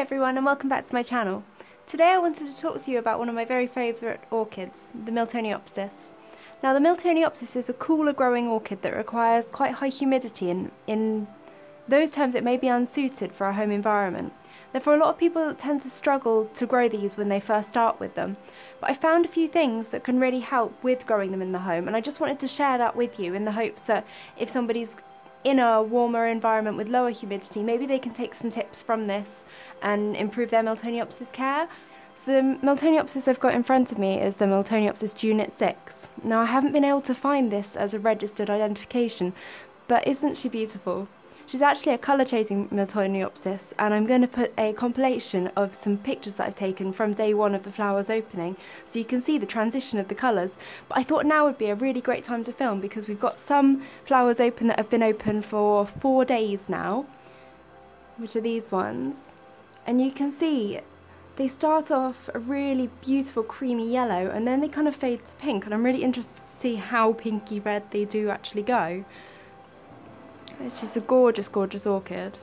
everyone and welcome back to my channel. Today I wanted to talk to you about one of my very favourite orchids, the Miltoniopsis. Now the Miltoniopsis is a cooler growing orchid that requires quite high humidity and in those terms it may be unsuited for a home environment. Therefore a lot of people tend to struggle to grow these when they first start with them. But I found a few things that can really help with growing them in the home, and I just wanted to share that with you in the hopes that if somebody's in a warmer environment with lower humidity, maybe they can take some tips from this and improve their Miltoniopsis care. So the Miltoniopsis I've got in front of me is the Miltoniopsis Unit 6. Now I haven't been able to find this as a registered identification, but isn't she beautiful? She's actually a colour changing Miltoniopsis, and I'm going to put a compilation of some pictures that I've taken from day one of the flowers opening so you can see the transition of the colours. But I thought now would be a really great time to film because we've got some flowers open that have been open for 4 days now, which are these ones. And you can see they start off a really beautiful creamy yellow and then they kind of fade to pink, and I'm really interested to see how pinky red they do actually go. It's just a gorgeous, gorgeous orchid.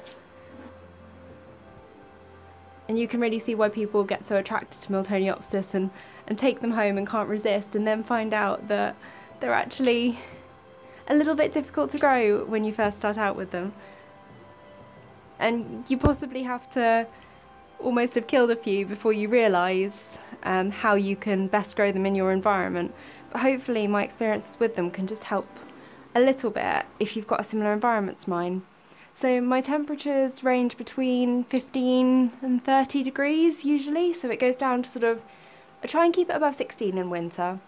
And you can really see why people get so attracted to Miltoniopsis and take them home and can't resist, and then find out that they're actually a little bit difficult to grow when you first start out with them. And you possibly have to almost have killed a few before you realise how you can best grow them in your environment. But hopefully my experiences with them can just help a little bit if you've got a similar environment to mine. So my temperatures range between 15 and 30 degrees usually, so it goes down to I try and keep it above 16 in winter,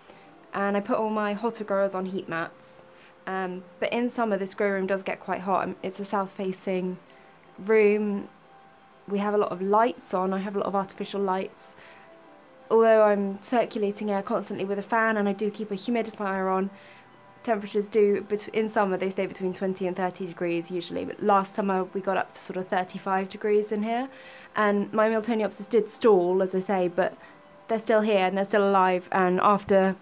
and I put all my hotter growers on heat mats. But in summer this grow room does get quite hot. It's a south facing room. We have a lot of lights on. I have a lot of artificial lights. Although I'm circulating air constantly with a fan and I do keep a humidifier on, temperatures do, in summer they stay between 20 and 30 degrees usually, but last summer we got up to 35 degrees in here, and my Miltoniopsis did stall, as I say, but they're still here and they're still alive, and after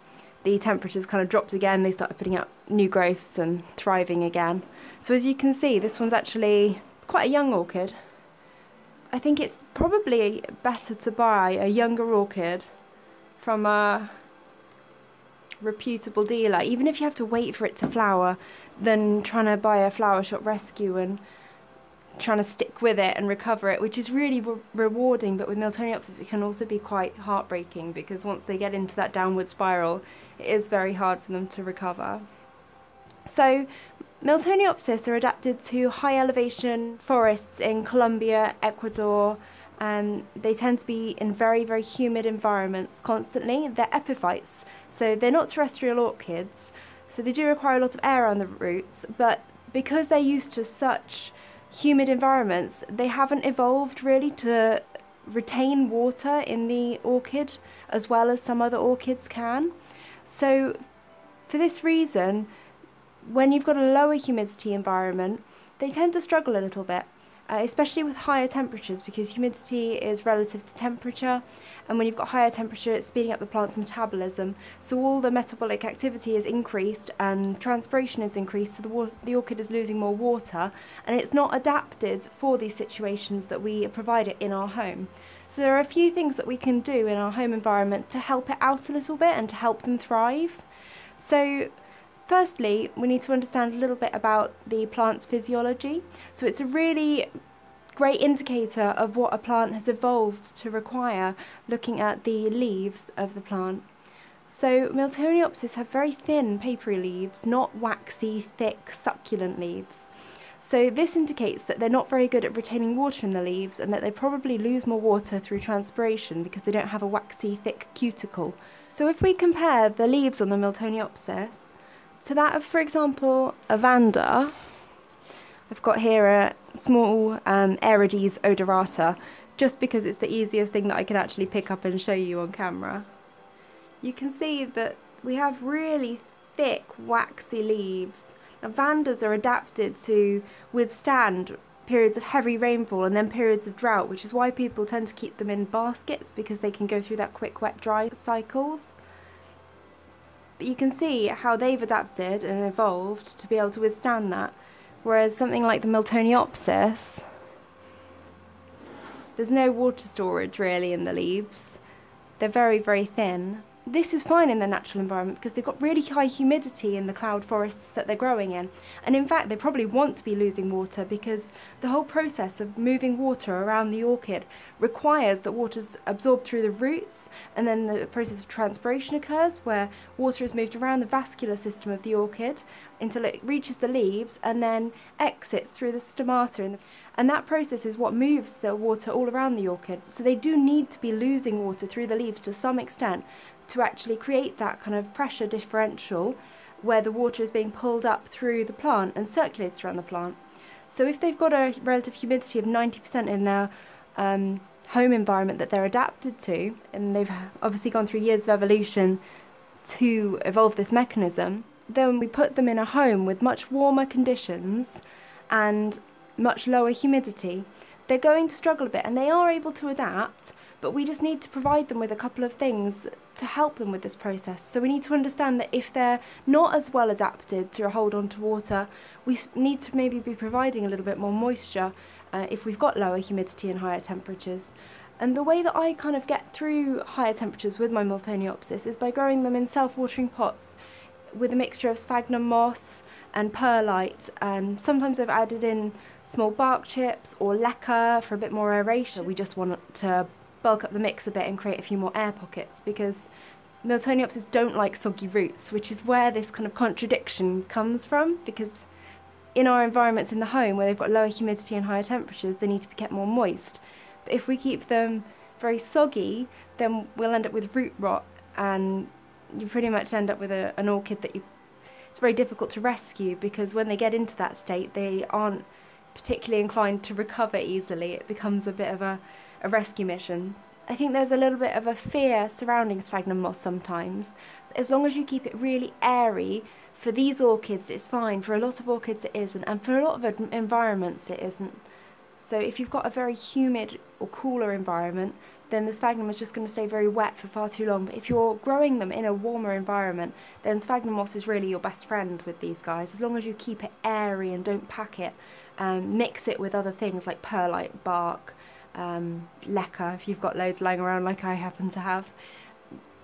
the temperatures kind of dropped again they started putting out new growths and thriving again. So as you can see, this one's actually, it's quite a young orchid. I think it's probably better to buy a younger orchid from a reputable dealer, even if you have to wait for it to flower, than trying to buy a flower shop rescue and trying to stick with it and recover it, which is really rewarding. But with Miltoniopsis it can also be quite heartbreaking because once they get into that downward spiral it is very hard for them to recover. So Miltoniopsis are adapted to high elevation forests in Colombia, Ecuador, and they tend to be in very, very humid environments constantly. They're epiphytes, so they're not terrestrial orchids, so they do require a lot of air on the roots, but because they're used to such humid environments, they haven't evolved really to retain water in the orchid as well as some other orchids can. So for this reason, when you've got a lower humidity environment, they tend to struggle a little bit. Especially with higher temperatures, because humidity is relative to temperature, and when you've got higher temperature it's speeding up the plant's metabolism, so all the metabolic activity is increased and transpiration is increased, so the orchid is losing more water, and it's not adapted for these situations that we provide it in our home. So there are a few things that we can do in our home environment to help it out a little bit and to help them thrive. So firstly, we need to understand a little bit about the plant's physiology. So it's a really great indicator of what a plant has evolved to require, looking at the leaves of the plant. So Miltoniopsis have very thin papery leaves, not waxy, thick, succulent leaves. So this indicates that they're not very good at retaining water in the leaves, and that they probably lose more water through transpiration because they don't have a waxy, thick cuticle. So if we compare the leaves on the Miltoniopsis to that of, for example, a Vanda, I've got here a small Aerides odorata, just because it's the easiest thing that I can actually pick up and show you on camera. You can see that we have really thick, waxy leaves. Now, Vandas are adapted to withstand periods of heavy rainfall and then periods of drought, which is why people tend to keep them in baskets, because they can go through that quick, wet, dry cycles. But you can see how they've adapted and evolved to be able to withstand that. Whereas something like the Miltoniopsis There's no water storage really in the leaves. They're very, very thin. This is fine in their natural environment because they've got really high humidity in the cloud forests that they're growing in. And in fact, they probably want to be losing water because the whole process of moving water around the orchid requires that water's absorbed through the roots, and then the process of transpiration occurs where water is moved around the vascular system of the orchid until it reaches the leaves and then exits through the stomata. And that process is what moves the water all around the orchid. So they do need to be losing water through the leaves to some extent to actually create that kind of pressure differential where the water is being pulled up through the plant and circulates around the plant. So if they've got a relative humidity of 90% in their home environment that they're adapted to, and they've obviously gone through years of evolution to evolve this mechanism, then we put them in a home with much warmer conditions and much lower humidity. They're going to struggle a bit, and they are able to adapt, but we just need to provide them with a couple of things to help them with this process. So we need to understand that if they're not as well adapted to hold on to water, we need to maybe be providing a little bit more moisture if we've got lower humidity and higher temperatures. And the way that I kind of get through higher temperatures with my Miltoniopsis is by growing them in self-watering pots with a mixture of sphagnum moss and perlite, and sometimes I've added in small bark chips or leca for a bit more aeration. We just want to bulk up the mix a bit and create a few more air pockets because Miltoniopsis don't like soggy roots, which is where this kind of contradiction comes from, because in our environments in the home where they've got lower humidity and higher temperatures, they need to be kept more moist. But if we keep them very soggy, then we'll end up with root rot, and you pretty much end up with an orchid that it's very difficult to rescue, because when they get into that state they aren't particularly inclined to recover easily. It becomes a bit of a rescue mission. I think there's a little bit of a fear surrounding sphagnum moss sometimes, but as long as you keep it really airy, for these orchids it's fine. For a lot of orchids it isn't, and for a lot of environments it isn't. So if you've got a very humid or cooler environment, then the sphagnum is just going to stay very wet for far too long. But if you're growing them in a warmer environment, then sphagnum moss is really your best friend with these guys, as long as you keep it airy and don't pack it. Mix it with other things like perlite bark, leca if you've got loads lying around like I happen to have,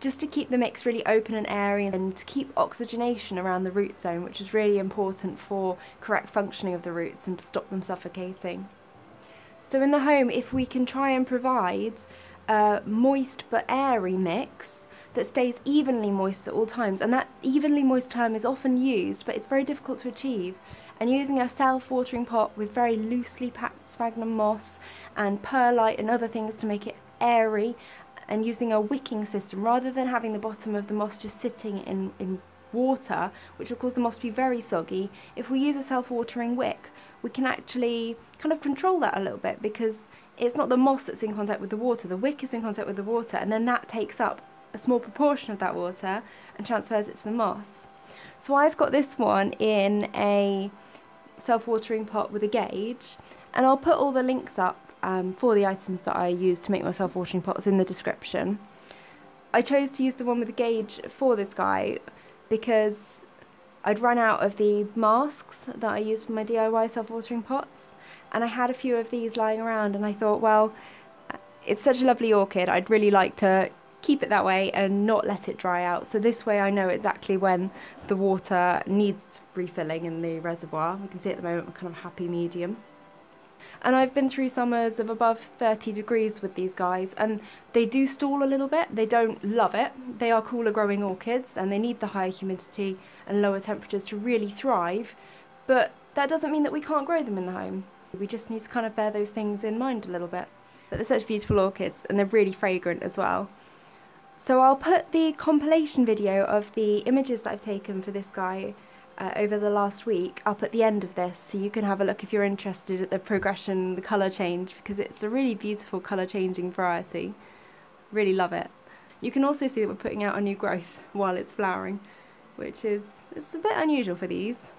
just to keep the mix really open and airy, and to keep oxygenation around the root zone, which is really important for correct functioning of the roots and to stop them suffocating. So in the home, if we can try and provide a moist but airy mix that stays evenly moist at all times, and that evenly moist term is often used but it's very difficult to achieve, and using a self-watering pot with very loosely packed sphagnum moss and perlite and other things to make it airy, and using a wicking system rather than having the bottom of the moss just sitting in water, which will cause the moss to be very soggy. If we use a self-watering wick, we can actually kind of control that a little bit, because it's not the moss that's in contact with the water, the wick is in contact with the water, and then that takes up a small proportion of that water and transfers it to the moss. So I've got this one in a self-watering pot with a gauge, and I'll put all the links up for the items that I use to make my self-watering pots in the description. I chose to use the one with the gauge for this guy because I'd run out of the masks that I use for my DIY self-watering pots, and I had a few of these lying around, and I thought, well, it's such a lovely orchid, I'd really like to keep it that way and not let it dry out. So this way I know exactly when the water needs refilling in the reservoir. We can see at the moment we're kind of happy medium. And I've been through summers of above 30 degrees with these guys, and they do stall a little bit. They don't love it. They are cooler growing orchids and they need the higher humidity and lower temperatures to really thrive, but that doesn't mean that we can't grow them in the home. We just need to kind of bear those things in mind a little bit. But they're such beautiful orchids, and they're really fragrant as well. So I'll put the compilation video of the images that I've taken for this guy over the last week up at the end of this, so you can have a look if you're interested at the progression, the colour change, because it's a really beautiful colour changing variety. Really love it. You can also see that we're putting out a new growth while it's flowering, which is, it's a bit unusual for these.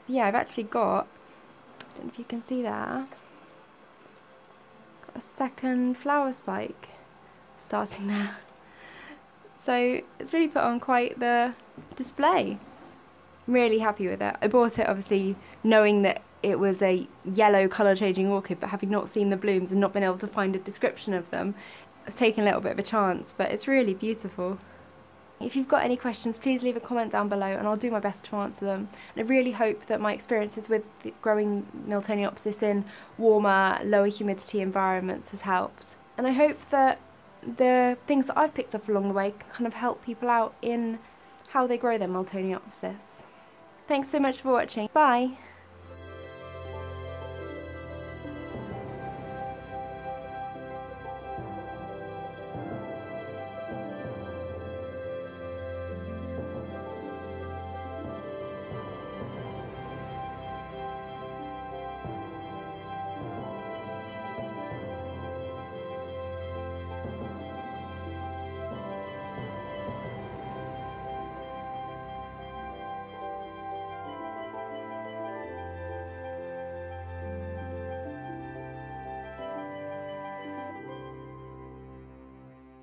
Yeah, I've actually got, I don't know if you can see that, got a second flower spike starting there. So it's really put on quite the display. I'm really happy with it. I bought it obviously knowing that it was a yellow colour changing orchid, but having not seen the blooms and not been able to find a description of them, I was taking a little bit of a chance, but it's really beautiful. If you've got any questions, please leave a comment down below and I'll do my best to answer them. And I really hope that my experiences with growing Miltoniopsis in warmer, lower humidity environments has helped. And I hope that the things that I've picked up along the way can kind of help people out in how they grow their Miltoniopsis. Thanks so much for watching. Bye!